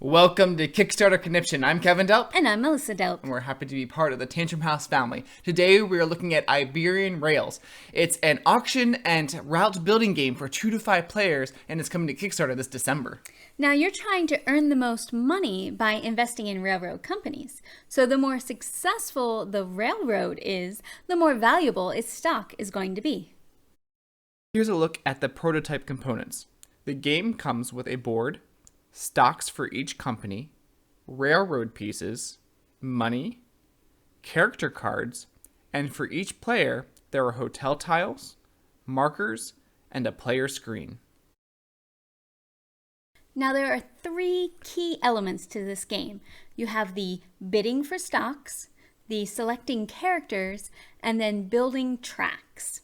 Welcome to Kickstarter Conniption. I'm Kevin Delp. And I'm Melissa Delp. And we're happy to be part of the Tantrum House family. Today we are looking at Iberian Rails. It's an auction and route building game for 2 to 5 players, and it's coming to Kickstarter this December. Now you're trying to earn the most money by investing in railroad companies. So the more successful the railroad is, the more valuable its stock is going to be. Here's a look at the prototype components. The game comes with a board, stocks for each company, railroad pieces, money, character cards, and for each player, there are hotel tiles, markers, and a player screen. Now there are 3 key elements to this game. You have the bidding for stocks, the selecting characters, and then building tracks.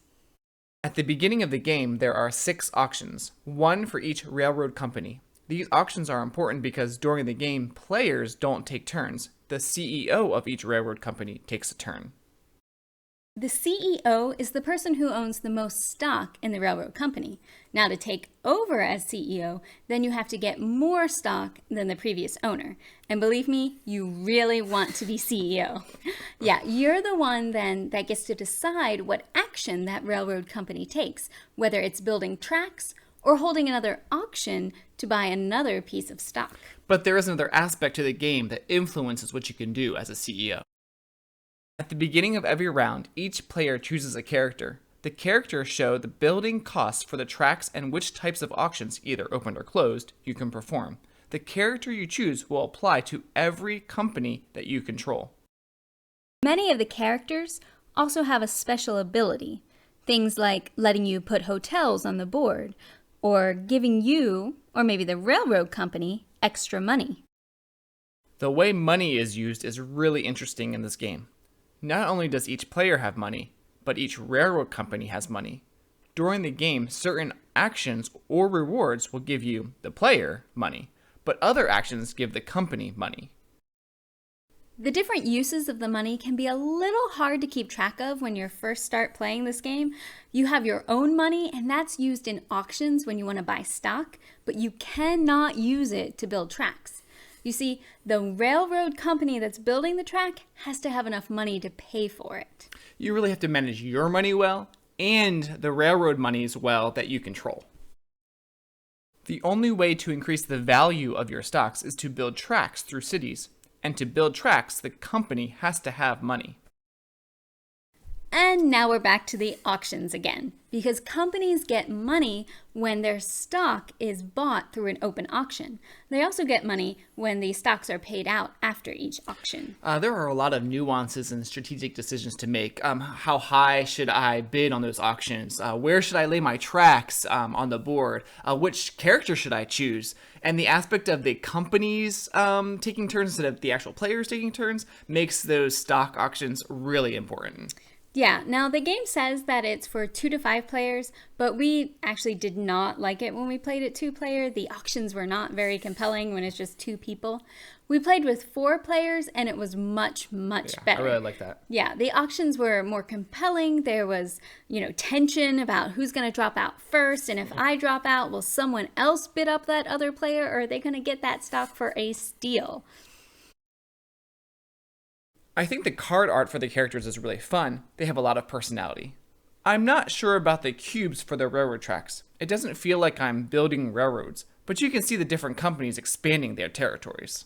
At the beginning of the game, there are 6 auctions, 1 for each railroad company. These auctions are important because during the game, players don't take turns. The CEO of each railroad company takes a turn. The CEO is the person who owns the most stock in the railroad company. Now to take over as CEO, then you have to get more stock than the previous owner. And believe me, you really want to be CEO. Yeah, you're the one then that gets to decide what action that railroad company takes, whether it's building tracks or holding another auction to buy another piece of stock. But there is another aspect to the game that influences what you can do as a CEO. At the beginning of every round, each player chooses a character. The characters show the building costs for the tracks and which types of auctions, either open or closed, you can perform. The character you choose will apply to every company that you control. Many of the characters also have a special ability. Things like letting you put hotels on the board, or giving you, or maybe the railroad company, extra money. The way money is used is really interesting in this game. Not only does each player have money, but each railroad company has money. During the game, certain actions or rewards will give you, the player, money, but other actions give the company money. The different uses of the money can be a little hard to keep track of when you first start playing this game. You have your own money, and that's used in auctions when you want to buy stock, but you cannot use it to build tracks. You see, the railroad company that's building the track has to have enough money to pay for it. You really have to manage your money well and the railroad monies well that you control. The only way to increase the value of your stocks is to build tracks through cities. And to build tracks, the company has to have money. And now we're back to the auctions again, because companies get money when their stock is bought through an open auction. They also get money when the stocks are paid out after each auction. There are a lot of nuances and strategic decisions to make. How high should I bid on those auctions? Where should I lay my tracks on the board? Which character should I choose? And the aspect of the companies taking turns instead of the actual players taking turns makes those stock auctions really important. Yeah, now the game says that it's for 2 to 5 players, but we actually did not like it when we played it 2-player. The auctions were not very compelling when it's just 2 people. We played with 4 players and it was much better. I really like that. Yeah, the auctions were more compelling. There was, tension about who's going to drop out first, and if I drop out, will someone else bid up that other player, or are they going to get that stock for a steal? I think the card art for the characters is really fun. They have a lot of personality. I'm not sure about the cubes for the railroad tracks. It doesn't feel like I'm building railroads, but you can see the different companies expanding their territories.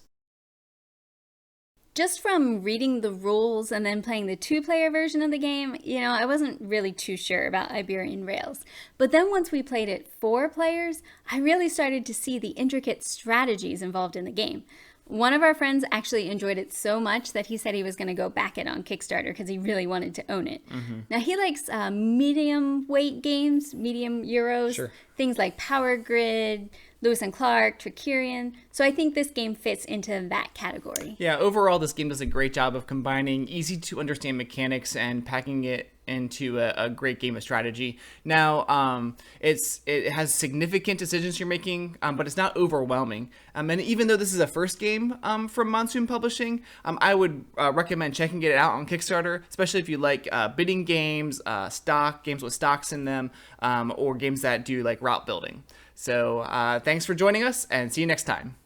Just from reading the rules and then playing the 2-player version of the game, I wasn't really too sure about Iberian Rails. But then once we played it 4 players, I really started to see the intricate strategies involved in the game. One of our friends actually enjoyed it so much that he said he was going to go back it on Kickstarter because he really wanted to own it. Mm-hmm. Now, he likes medium weight games, medium Euros, Sure. Things like Power Grid, Lewis and Clark, Tricerian. So I think this game fits into that category. Yeah, overall, this game does a great job of combining easy to understand mechanics and packing it into a great game of strategy. Now, it has significant decisions you're making, but it's not overwhelming. And even though this is a first game from Monsoon Publishing, I would recommend checking it out on Kickstarter, especially if you like bidding games, games with stocks in them, or games that do like route building. So thanks for joining us, and see you next time.